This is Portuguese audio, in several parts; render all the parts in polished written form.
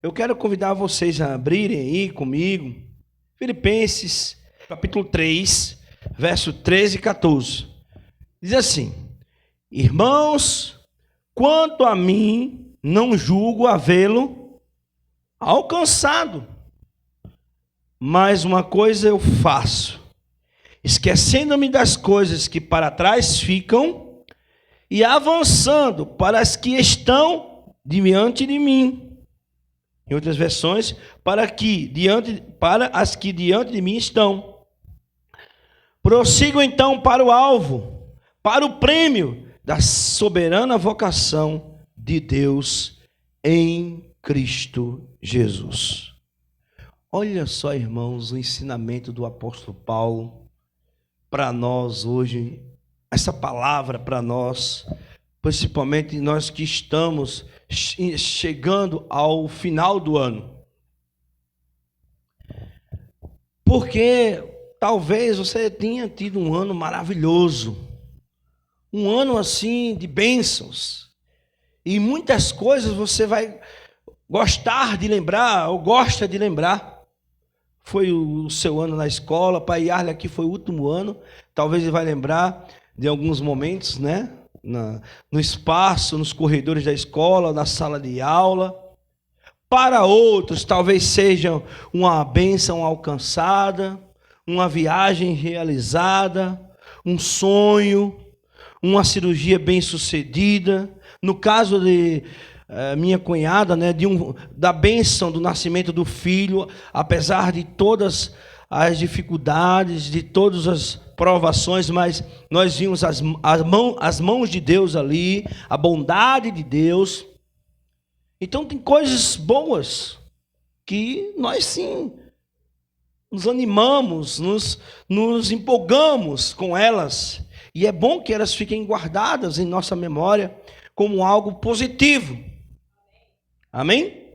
Eu quero convidar vocês a abrirem aí comigo Filipenses, capítulo 3, verso 13 e 14. Diz assim: Irmãos, quanto a mim, não julgo havê-lo alcançado, mas uma coisa eu faço, esquecendo-me das coisas que para trás ficam e avançando para as que estão diante de mim. Em outras versões, para as que diante de mim estão. Prossigo então para o alvo, para o prêmio da soberana vocação de Deus em Cristo Jesus. Olha só, irmãos, o ensinamento do apóstolo Paulo para nós hoje, essa palavra para nós, principalmente nós que estamos chegando ao final do ano. Porque talvez você tenha tido um ano maravilhoso, um ano assim de bênçãos, e muitas coisas você vai gostar de lembrar, ou gosta de lembrar. Foi o seu ano na escola, Pai Yarley aqui foi o último ano, talvez ele vai lembrar de alguns momentos, né? No espaço, nos corredores da escola, na sala de aula. Para outros, talvez seja uma bênção alcançada, uma viagem realizada, um sonho, uma cirurgia bem-sucedida. No caso de minha cunhada, né, da bênção do nascimento do filho, apesar de todas as dificuldades, de todas as provações, mas nós vimos as mãos de Deus ali, a bondade de Deus. Então tem coisas boas que nós sim nos animamos, nos empolgamos com elas, e é bom que elas fiquem guardadas em nossa memória como algo positivo. Amém?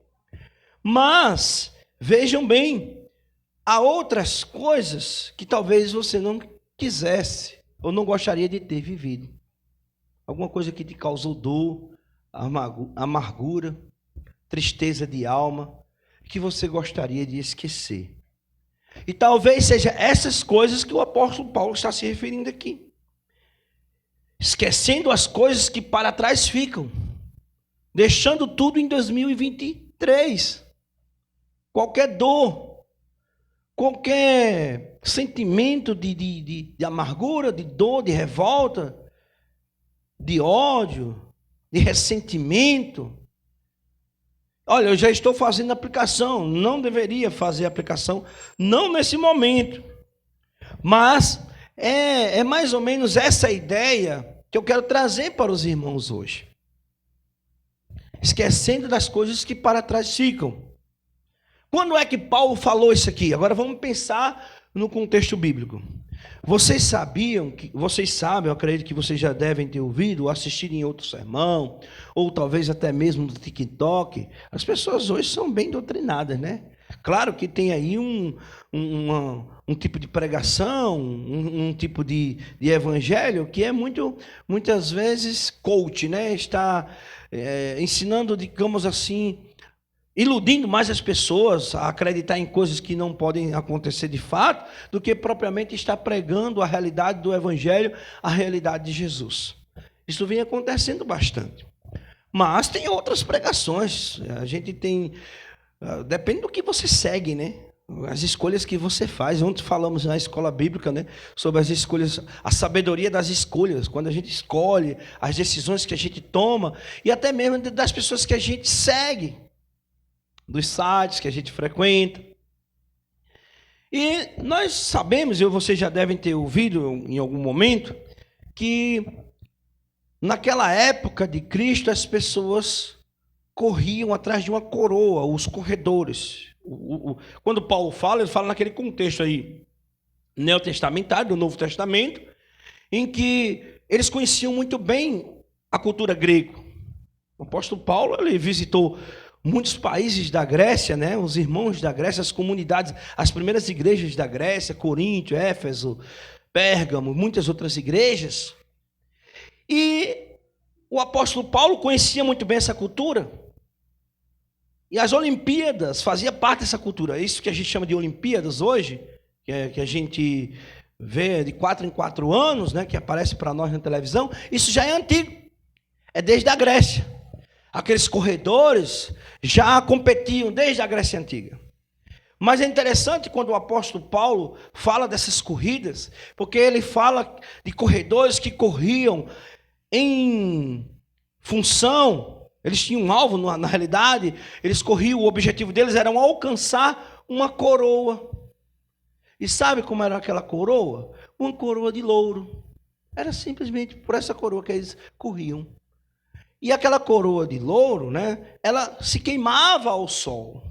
Mas vejam bem, há outras coisas que talvez você não quisesse ou não gostaria de ter vivido. Alguma coisa que te causou dor, amargura, tristeza de alma, que você gostaria de esquecer. E talvez seja essas coisas que o apóstolo Paulo está se referindo aqui. Esquecendo as coisas que para trás ficam, deixando tudo em 2023. Qualquer dor, qualquer sentimento de amargura, de dor, de revolta, de ódio, de ressentimento. Olha, eu já estou fazendo aplicação, não deveria fazer aplicação, não nesse momento. Mas é mais ou menos essa ideia que eu quero trazer para os irmãos hoje. Esquecendo das coisas que para trás ficam. Quando é que Paulo falou isso aqui? Agora vamos pensar no contexto bíblico. Vocês sabem, eu acredito que vocês já devem ter ouvido, ou assistido em outro sermão, ou talvez até mesmo no TikTok. As pessoas hoje são bem doutrinadas, né? Claro que tem aí um tipo de pregação, um tipo de evangelho que é muitas vezes coach, né? Está ensinando, digamos assim, iludindo mais as pessoas a acreditar em coisas que não podem acontecer de fato, do que propriamente estar pregando a realidade do evangelho, a realidade de Jesus. Isso vem acontecendo bastante. Mas tem outras pregações. A gente tem... depende do que você segue, né? As escolhas que você faz. Ontem falamos na escola bíblica, né, sobre as escolhas, a sabedoria das escolhas, quando a gente escolhe, as decisões que a gente toma, e até mesmo das pessoas que a gente segue, dos sites que a gente frequenta. E nós sabemos, e vocês já devem ter ouvido em algum momento, que naquela época de Cristo as pessoas corriam atrás de uma coroa, os corredores. Quando Paulo fala, ele fala naquele contexto aí neotestamentário, do Novo Testamento, em que eles conheciam muito bem a cultura grega. O apóstolo Paulo, ele visitou muitos países da Grécia, né? Os irmãos da Grécia, as comunidades, as primeiras igrejas da Grécia, Coríntio, Éfeso, Pérgamo, muitas outras igrejas. E o apóstolo Paulo conhecia muito bem essa cultura. E as Olimpíadas fazia parte dessa cultura. Isso que a gente chama de Olimpíadas hoje, que a gente vê de 4 em 4 anos, né, que aparece para nós na televisão, isso já é antigo. É desde a Grécia. Aqueles corredores já competiam desde a Grécia Antiga. Mas é interessante quando o apóstolo Paulo fala dessas corridas, porque ele fala de corredores que corriam em função, eles tinham um alvo, na realidade, eles corriam, o objetivo deles era alcançar uma coroa. E sabe como era aquela coroa? Uma coroa de louro. Era simplesmente por essa coroa que eles corriam. E aquela coroa de louro, né, ela se queimava ao sol.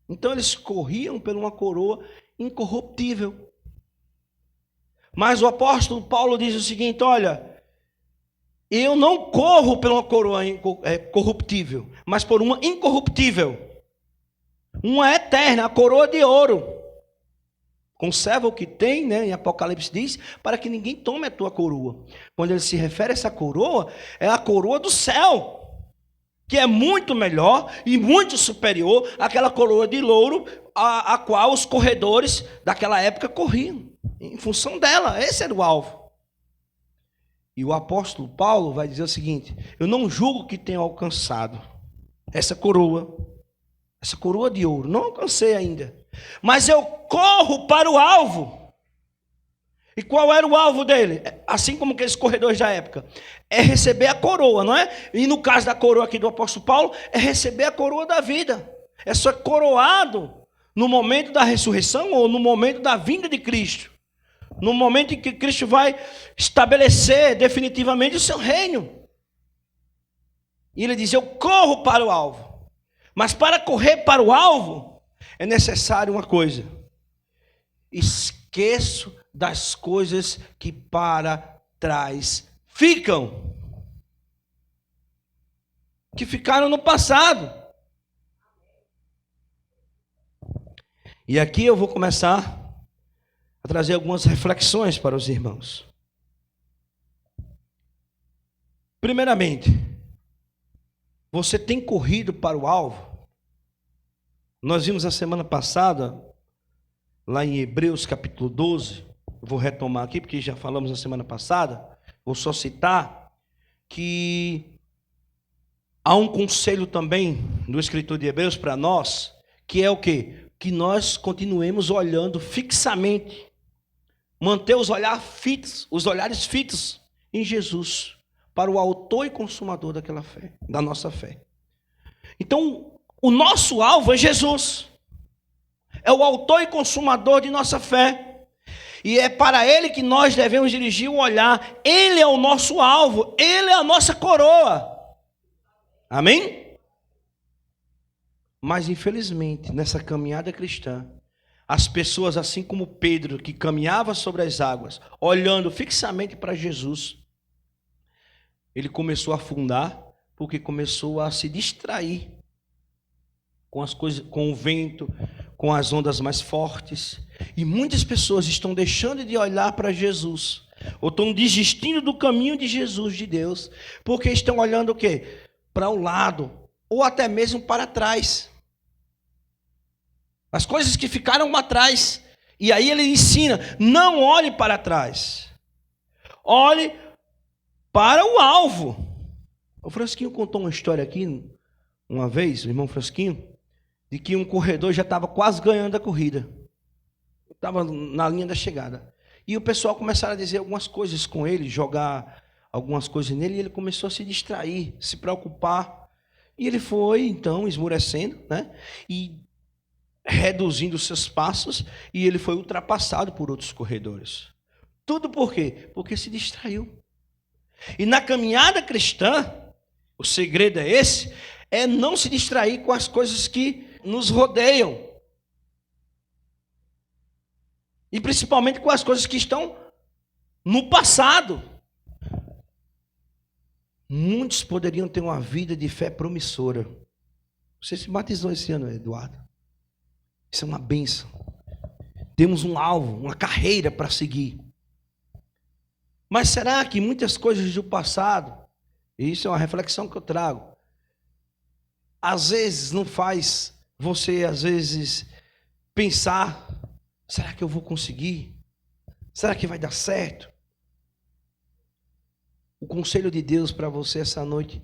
Então eles corriam por uma coroa incorruptível. Mas o apóstolo Paulo diz o seguinte: olha, eu não corro por uma coroa corruptível, mas por uma incorruptível. Uma eterna, a coroa de ouro. Conserva o que tem, né? Em Apocalipse diz, para que ninguém tome a tua coroa. Quando ele se refere a essa coroa, é a coroa do céu, que é muito melhor e muito superior àquela coroa de louro a qual os corredores daquela época corriam. Em função dela, esse era o alvo. E o apóstolo Paulo vai dizer o seguinte: eu não julgo que tenha alcançado essa coroa de ouro, não alcancei ainda. Mas eu corro para o alvo. E qual era o alvo dele? Assim como aqueles corredores da época. É receber a coroa, não é? E no caso da coroa aqui do apóstolo Paulo, é receber a coroa da vida. É só coroado no momento da ressurreição ou no momento da vinda de Cristo. No momento em que Cristo vai estabelecer definitivamente o seu reino. E ele diz: eu corro para o alvo. Mas para correr para o alvo, é necessário uma coisa: esqueço das coisas que para trás ficam, que ficaram no passado. E aqui eu vou começar a trazer algumas reflexões para os irmãos. Primeiramente, você tem corrido para o alvo? Nós vimos a semana passada, lá em Hebreus capítulo 12, eu vou retomar aqui, porque já falamos na semana passada, vou só citar, que há um conselho também do escritor de Hebreus para nós, que é o quê? Que nós continuemos olhando fixamente, manter os olhares fitos em Jesus, para o autor e consumador daquela fé, da nossa fé. Então, o nosso alvo é Jesus. É o autor e consumador de nossa fé. E é para ele que nós devemos dirigir o olhar. Ele é o nosso alvo. Ele é a nossa coroa. Amém? Mas, infelizmente, nessa caminhada cristã, as pessoas, assim como Pedro, que caminhava sobre as águas, olhando fixamente para Jesus, ele começou a afundar, porque começou a se distrair com as coisas, com o vento, com as ondas mais fortes. E muitas pessoas estão deixando de olhar para Jesus, ou estão desistindo do caminho de Jesus, de Deus, porque estão olhando o quê? Para o lado, ou até mesmo para trás. As coisas que ficaram para trás. E aí ele ensina: não olhe para trás, olhe para o alvo. O Frasquinho contou uma história aqui uma vez, o irmão Frasquinho, de que um corredor já estava quase ganhando a corrida, estava na linha da chegada, e o pessoal começaram a dizer algumas coisas com ele, jogar algumas coisas nele, e ele começou a se distrair, se preocupar, e ele foi então esmurecendo, né, e reduzindo os seus passos, e ele foi ultrapassado por outros corredores. Tudo por quê? Porque se distraiu. E na caminhada cristã, o segredo é esse, é não se distrair com as coisas que nos rodeiam. E principalmente com as coisas que estão no passado. Muitos poderiam ter uma vida de fé promissora. Você se batizou esse ano, Eduardo. Isso é uma bênção. Temos um alvo, uma carreira para seguir. Mas será que muitas coisas do passado, e isso é uma reflexão que eu trago, às vezes não faz você, às vezes, pensar, será que eu vou conseguir? Será que vai dar certo? O conselho de Deus para você essa noite,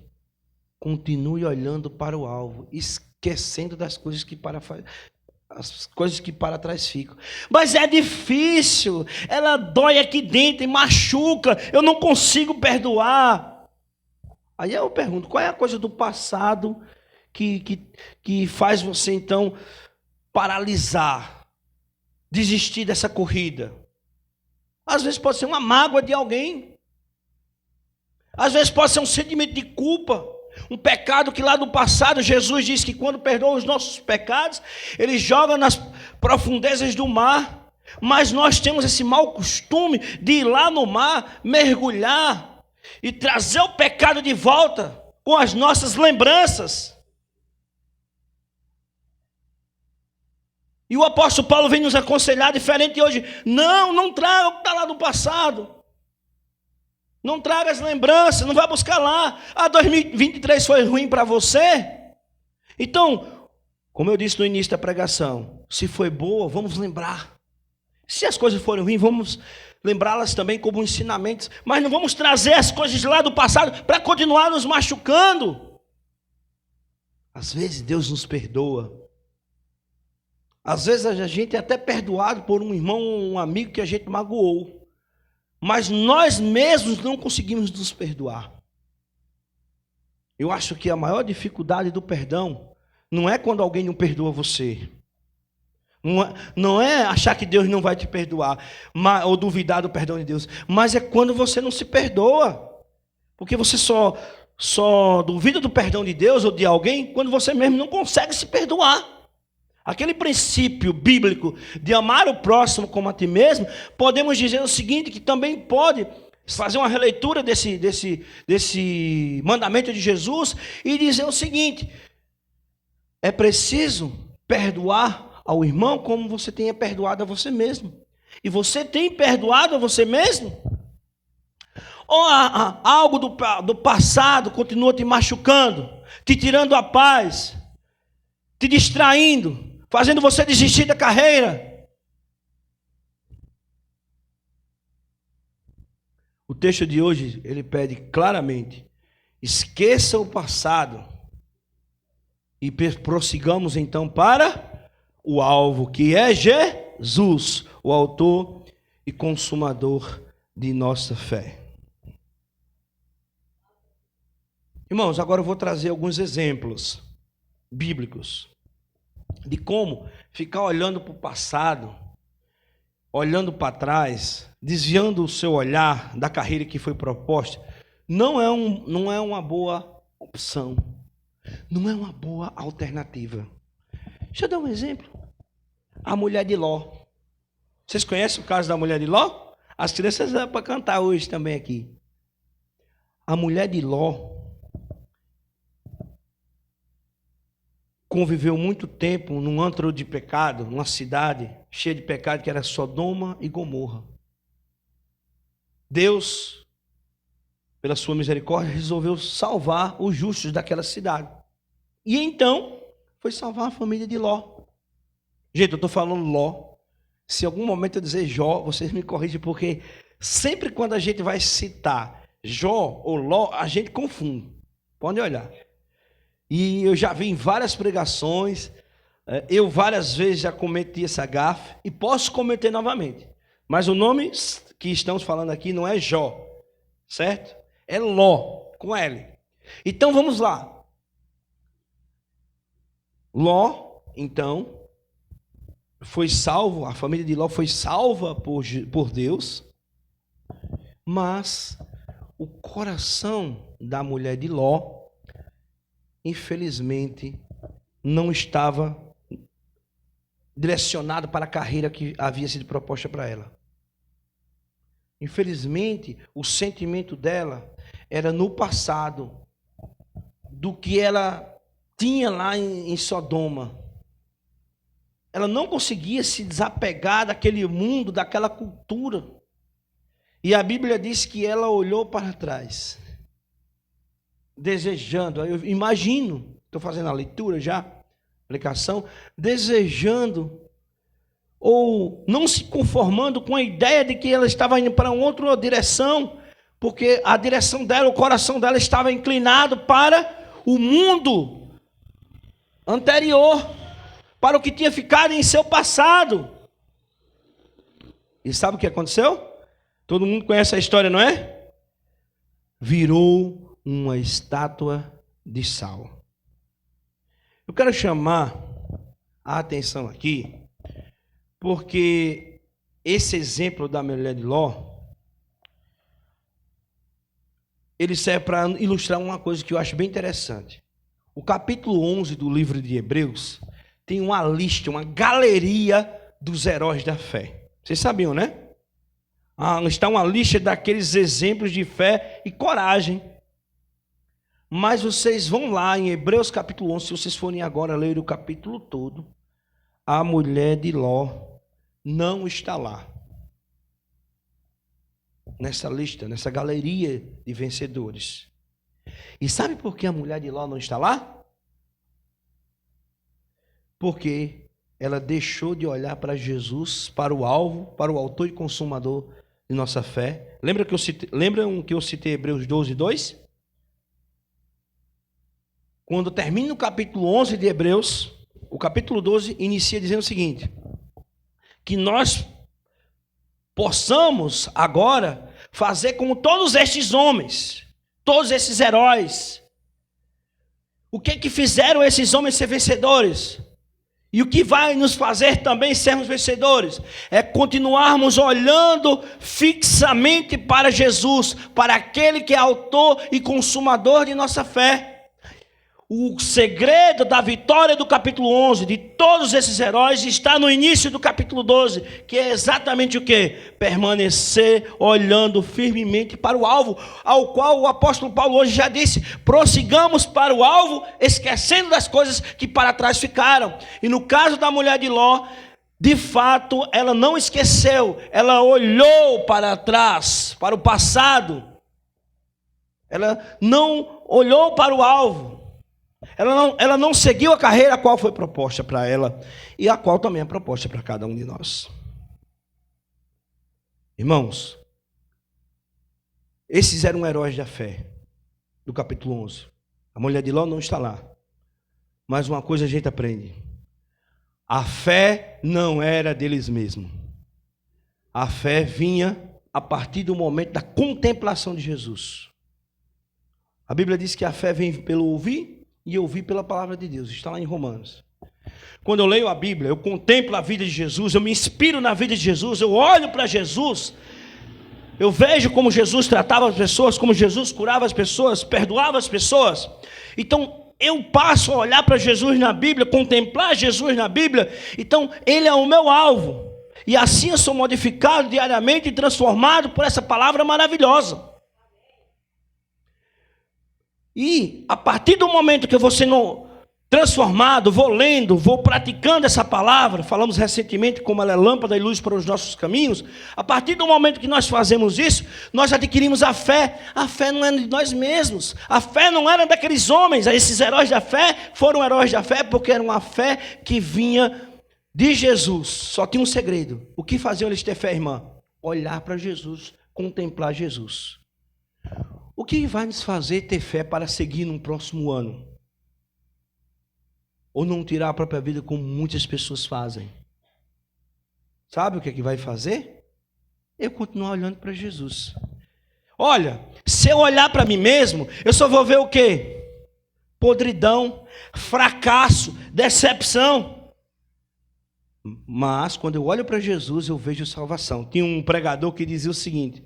continue olhando para o alvo, esquecendo das coisas que as coisas que para trás ficam. Mas é difícil, ela dói aqui dentro e machuca, eu não consigo perdoar. Aí eu pergunto, qual é a coisa do passado que faz você então paralisar, desistir dessa corrida? Às vezes pode ser uma mágoa de alguém, às vezes pode ser um sentimento de culpa, um pecado que lá do passado, Jesus disse que quando perdoa os nossos pecados, Ele joga nas profundezas do mar. Mas nós temos esse mau costume de ir lá no mar, mergulhar e trazer o pecado de volta com as nossas lembranças. E o apóstolo Paulo vem nos aconselhar diferente hoje. Não traga o que está lá do passado. Não traga as lembranças, não vá buscar lá. 2023 foi ruim para você? Então, como eu disse no início da pregação, se foi boa, vamos lembrar. Se as coisas forem ruins, vamos lembrá-las também como ensinamentos. Mas não vamos trazer as coisas lá do passado para continuar nos machucando. Às vezes Deus nos perdoa. Às vezes a gente é até perdoado por um irmão ou um amigo que a gente magoou. Mas nós mesmos não conseguimos nos perdoar. Eu acho que a maior dificuldade do perdão não é quando alguém não perdoa você. Não é achar que Deus não vai te perdoar, ou duvidar do perdão de Deus. Mas é quando você não se perdoa. Porque você só duvida do perdão de Deus ou de alguém quando você mesmo não consegue se perdoar. Aquele princípio bíblico de amar o próximo como a ti mesmo, podemos dizer o seguinte, que também pode fazer uma releitura desse mandamento de Jesus e dizer o seguinte, é preciso perdoar ao irmão como você tenha perdoado a você mesmo. E você tem perdoado a você mesmo? Ou algo do passado continua te machucando, te tirando a paz, te distraindo, fazendo você desistir da carreira? O texto de hoje, ele pede claramente, esqueça o passado e prossigamos então para o alvo, que é Jesus, o autor e consumador de nossa fé. Irmãos, agora eu vou trazer alguns exemplos bíblicos de como ficar olhando para o passado, olhando para trás, desviando o seu olhar da carreira que foi proposta, não é uma boa opção, não é uma boa alternativa. Deixa eu dar um exemplo. A mulher de Ló. Vocês conhecem o caso da mulher de Ló? As crianças dão para cantar hoje também aqui. A mulher de Ló conviveu muito tempo num antro de pecado, numa cidade cheia de pecado que era Sodoma e Gomorra. Deus, pela sua misericórdia, resolveu salvar os justos daquela cidade. E então, foi salvar a família de Ló. Gente, eu estou falando Ló. Se em algum momento eu dizer Jó, vocês me corrigem, porque sempre quando a gente vai citar Jó ou Ló, a gente confunde. Pode olhar. E eu já vi em várias pregações, eu várias vezes já cometi essa gafe, e posso cometer novamente. Mas o nome que estamos falando aqui não é Jó, certo? É Ló, com L. Então vamos lá. Ló, então, foi salvo, a família de Ló foi salva por Deus, mas o coração da mulher de Ló, infelizmente, não estava direcionado para a carreira que havia sido proposta para ela. Infelizmente, o sentimento dela era no passado, do que ela tinha lá em Sodoma. Ela não conseguia se desapegar daquele mundo, daquela cultura. E a Bíblia diz que ela olhou para trás, desejando, eu imagino, estou fazendo a leitura já, aplicação, desejando ou não se conformando com a ideia de que ela estava indo para outra direção, porque a direção dela, o coração dela estava inclinado para o mundo anterior, para o que tinha ficado em seu passado. E sabe o que aconteceu? Todo mundo conhece a história, não é? Virou uma estátua de sal. Eu quero chamar a atenção aqui, porque esse exemplo da mulher de Ló, ele serve para ilustrar uma coisa que eu acho bem interessante. O capítulo 11 do livro de Hebreus tem uma lista, uma galeria dos heróis da fé. Vocês sabiam, né? Está uma lista daqueles exemplos de fé e coragem. Mas vocês vão lá em Hebreus capítulo 11, se vocês forem agora ler o capítulo todo, a mulher de Ló não está lá. Nessa lista, nessa galeria de vencedores. E sabe por que a mulher de Ló não está lá? Porque ela deixou de olhar para Jesus, para o alvo, para o autor e consumador de nossa fé. Lembram que eu citei Hebreus 12, 2? Quando termina o capítulo 11 de Hebreus, o capítulo 12 inicia dizendo o seguinte: que nós possamos agora fazer como todos estes homens, todos esses heróis. O que fizeram esses homens ser vencedores? E o que vai nos fazer também sermos vencedores? É continuarmos olhando fixamente para Jesus, para aquele que é autor e consumador de nossa fé. O segredo da vitória do capítulo 11, de todos esses heróis, está no início do capítulo 12, que é exatamente o quê? Permanecer olhando firmemente para o alvo, ao qual o apóstolo Paulo hoje já disse: prossigamos para o alvo, esquecendo das coisas que para trás ficaram. E no caso da mulher de Ló, de fato, ela não esqueceu, ela olhou para trás, para o passado. Ela não olhou para o alvo. Ela não seguiu a carreira a qual foi proposta para ela e a qual também é proposta para cada um de nós. Irmãos, esses eram heróis da fé do capítulo 11. A mulher de Ló não está lá. Mas uma coisa a gente aprende: a fé não era deles mesmos. A fé vinha a partir do momento da contemplação de Jesus. A Bíblia diz que a fé vem pelo ouvir e ouvir pela palavra de Deus. Está lá em Romanos. Quando eu leio a Bíblia, eu contemplo a vida de Jesus, eu me inspiro na vida de Jesus, eu olho para Jesus, eu vejo como Jesus tratava as pessoas, como Jesus curava as pessoas, perdoava as pessoas. Então eu passo a olhar para Jesus na Bíblia, contemplar Jesus na Bíblia. Então ele é o meu alvo, e assim eu sou modificado diariamente e transformado por essa palavra maravilhosa. E a partir do momento que eu vou sendo transformado, vou lendo, vou praticando essa palavra, falamos recentemente como ela é lâmpada e luz para os nossos caminhos. A partir do momento que nós fazemos isso, nós adquirimos a fé. A fé não é de nós mesmos, a fé não era daqueles homens. Esses heróis da fé foram heróis da fé porque era uma fé que vinha de Jesus. Só tinha um segredo: o que faziam eles ter fé, irmã? Olhar para Jesus, contemplar Jesus. O que vai nos fazer ter fé para seguir no próximo ano? Ou não tirar a própria vida como muitas pessoas fazem? Sabe o que é que vai fazer? Eu continuar olhando para Jesus. Olha, se eu olhar para mim mesmo, eu só vou ver o quê? Podridão, fracasso, decepção. Mas quando eu olho para Jesus, eu vejo salvação. Tinha um pregador que dizia o seguinte: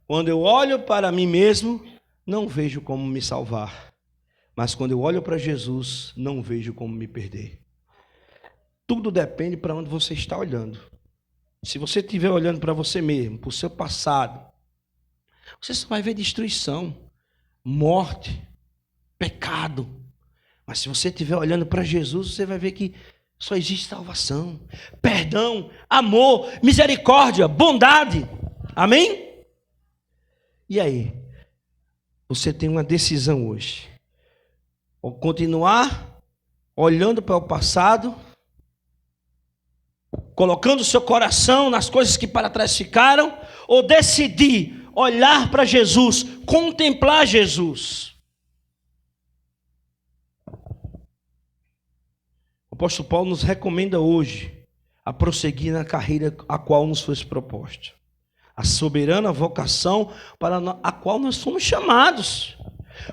quando eu olho para mim mesmo, não vejo como me salvar. Mas quando eu olho para Jesus, não vejo como me perder. Tudo depende para onde você está olhando. Se você estiver olhando para você mesmo, para o seu passado, você só vai ver destruição, morte, pecado. Mas se você estiver olhando para Jesus, você vai ver que só existe salvação, perdão, amor, misericórdia, bondade. Amém? E aí? Você tem uma decisão hoje. continuar olhando para o passado, colocando o seu coração nas coisas que para trás ficaram, ou decidir olhar para Jesus, contemplar Jesus. O apóstolo Paulo nos recomenda hoje a prosseguir na carreira a qual nos foi proposta, a soberana vocação para a qual nós fomos chamados.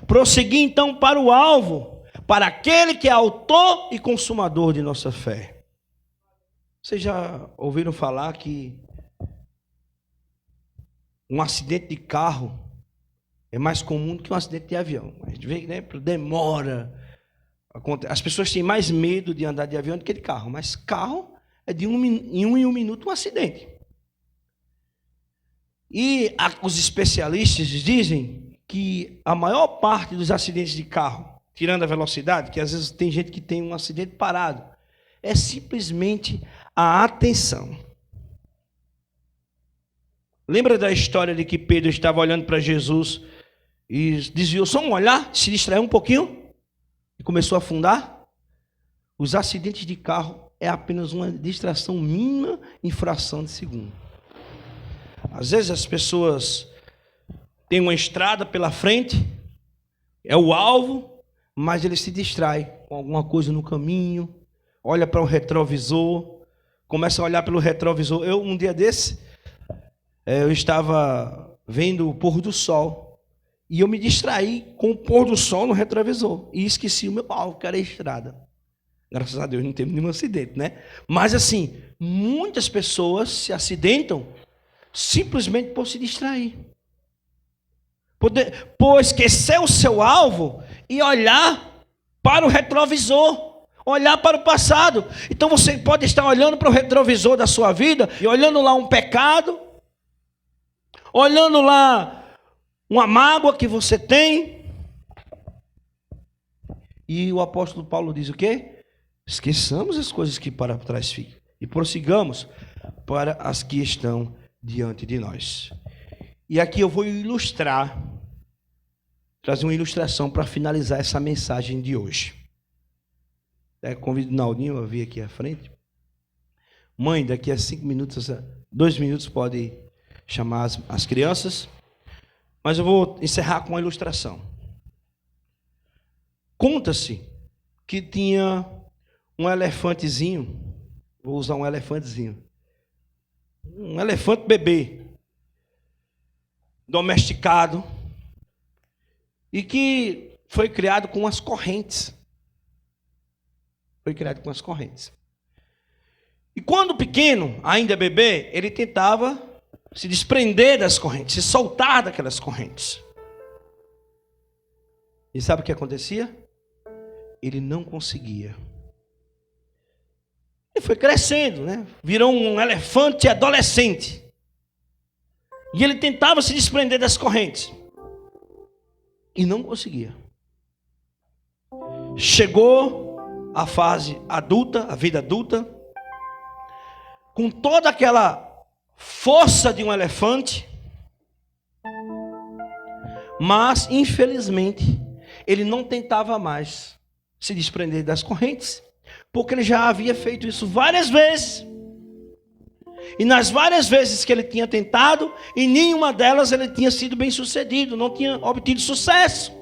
Prosseguir então para o alvo, para aquele que é autor e consumador de nossa fé. Vocês já ouviram falar que um acidente de carro é mais comum do que um acidente de avião? A gente vê, né, demora. As pessoas têm mais medo de andar de avião do que de carro, mas carro é de em um minuto um acidente. E os especialistas dizem que a maior parte dos acidentes de carro, tirando a velocidade, que às vezes tem gente que tem um acidente parado, é simplesmente a atenção. Lembra da história de que Pedro estava olhando para Jesus e desviou só um olhar, se distraiu um pouquinho e começou a afundar? Os acidentes de carro é apenas uma distração mínima em fração de segundo. Às vezes as pessoas têm uma estrada pela frente, é o alvo, mas ele se distrai com alguma coisa no caminho, olha para o retrovisor, começa a olhar pelo retrovisor. Um dia desse, eu estava vendo o pôr do sol e eu me distraí com o pôr do sol no retrovisor e esqueci o meu alvo, que era a estrada. Graças a Deus não teve nenhum acidente, né? Mas assim, muitas pessoas se acidentam simplesmente por se distrair, por esquecer o seu alvo e olhar para o retrovisor, olhar para o passado. Então você pode estar olhando para o retrovisor da sua vida e olhando lá um pecado, olhando lá uma mágoa que você tem. E o apóstolo Paulo diz o quê? Esqueçamos as coisas que para trás ficam e prossigamos para as que estão diante de nós. E aqui eu vou trazer uma ilustração para finalizar essa mensagem de hoje. Convido o Naldinho a vir aqui à frente. Mãe, daqui a 5 minutos, 2 minutos pode chamar as crianças, mas eu vou encerrar com uma ilustração. Conta-se que tinha um elefantezinho, vou usar um elefantezinho, um elefante bebê, domesticado, e que foi criado com as correntes. E quando pequeno, ainda bebê, ele tentava se desprender das correntes, se soltar daquelas correntes. E sabe o que acontecia? Ele não conseguia. Ele foi crescendo, né? Virou um elefante adolescente. E ele tentava se desprender das correntes. E não conseguia. Chegou a fase adulta, a vida adulta, com toda aquela força de um elefante, mas, infelizmente, ele não tentava mais se desprender das correntes, porque ele já havia feito isso várias vezes. E nas várias vezes que ele tinha tentado, em nenhuma delas ele tinha sido bem sucedido, não tinha obtido sucesso.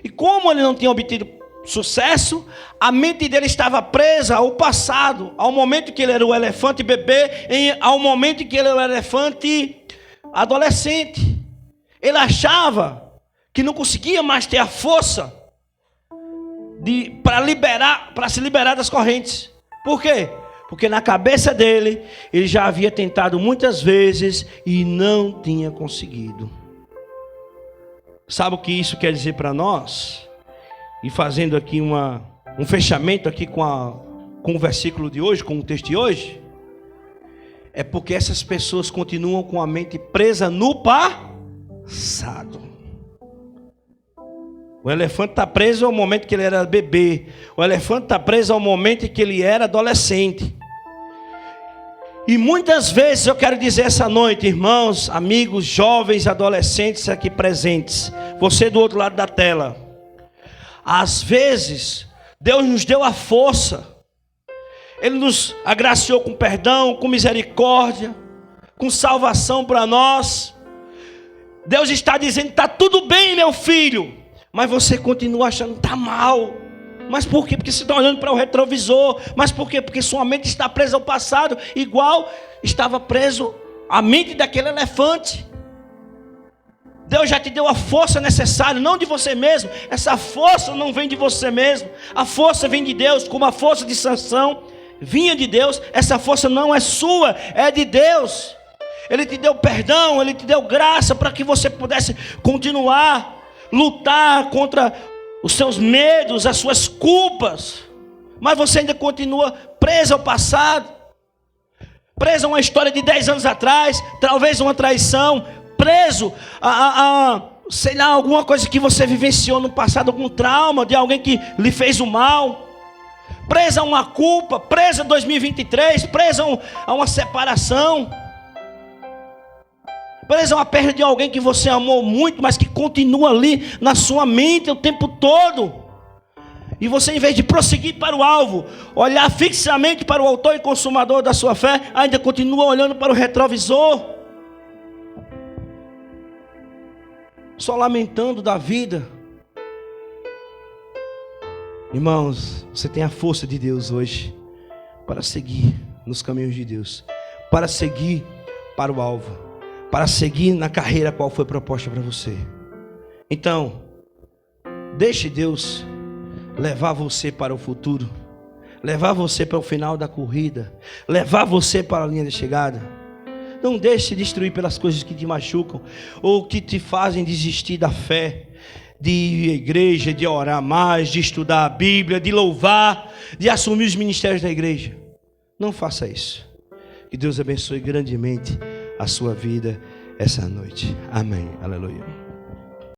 E como ele não tinha obtido sucesso, a mente dele estava presa ao passado, ao momento que ele era o elefante bebê, ao momento que ele era o elefante adolescente. Ele achava que não conseguia mais ter a força para se liberar das correntes. Por quê? Porque na cabeça dele, ele já havia tentado muitas vezes e não tinha conseguido. Sabe o que isso quer dizer para nós? E fazendo aqui um fechamento aqui com o versículo de hoje, com o texto de hoje, é porque essas pessoas continuam com a mente presa no passado. O elefante está preso ao momento que ele era bebê. O elefante está preso ao momento que ele era adolescente. E muitas vezes eu quero dizer essa noite, irmãos, amigos, jovens, adolescentes aqui presentes, você do outro lado da tela, Às vezes, Deus nos deu a força. Ele nos agraciou com perdão, com misericórdia, com salvação para nós. Deus está dizendo, está tudo bem, meu filho. Mas você continua achando que está mal. Mas por quê? Porque você está olhando para o retrovisor. Mas por quê? Porque sua mente está presa ao passado, igual estava preso a mente daquele elefante. Deus já te deu a força necessária, não de você mesmo. Essa força não vem de você mesmo. A força vem de Deus, como a força de Sansão vinha de Deus. Essa força não é sua, é de Deus. Ele te deu perdão, Ele te deu graça para que você pudesse continuar, lutar contra os seus medos, as suas culpas. Mas você ainda continua preso ao passado, preso a uma história de 10 anos atrás, talvez uma traição, preso sei lá, alguma coisa que você vivenciou no passado, algum trauma de alguém que lhe fez o mal, preso a uma culpa, preso a 2023, preso a uma separação, preso a uma perda de alguém que você amou muito, mas que continua ali na sua mente o tempo todo. E você, em vez de prosseguir para o alvo, olhar fixamente para o autor e consumador da sua fé, ainda continua olhando para o retrovisor, só lamentando da vida. Irmãos, você tem a força de Deus hoje para seguir nos caminhos de Deus, para seguir para o alvo, para seguir na carreira qual foi proposta para você. Então, deixe Deus levar você para o futuro, levar você para o final da corrida, levar você para a linha de chegada. Não deixe se destruir pelas coisas que te machucam ou que te fazem desistir da fé, de ir à igreja, de orar mais, de estudar a Bíblia, de louvar, de assumir os ministérios da igreja. Não faça isso. Que Deus abençoe grandemente a sua vida essa noite. Amém. Aleluia.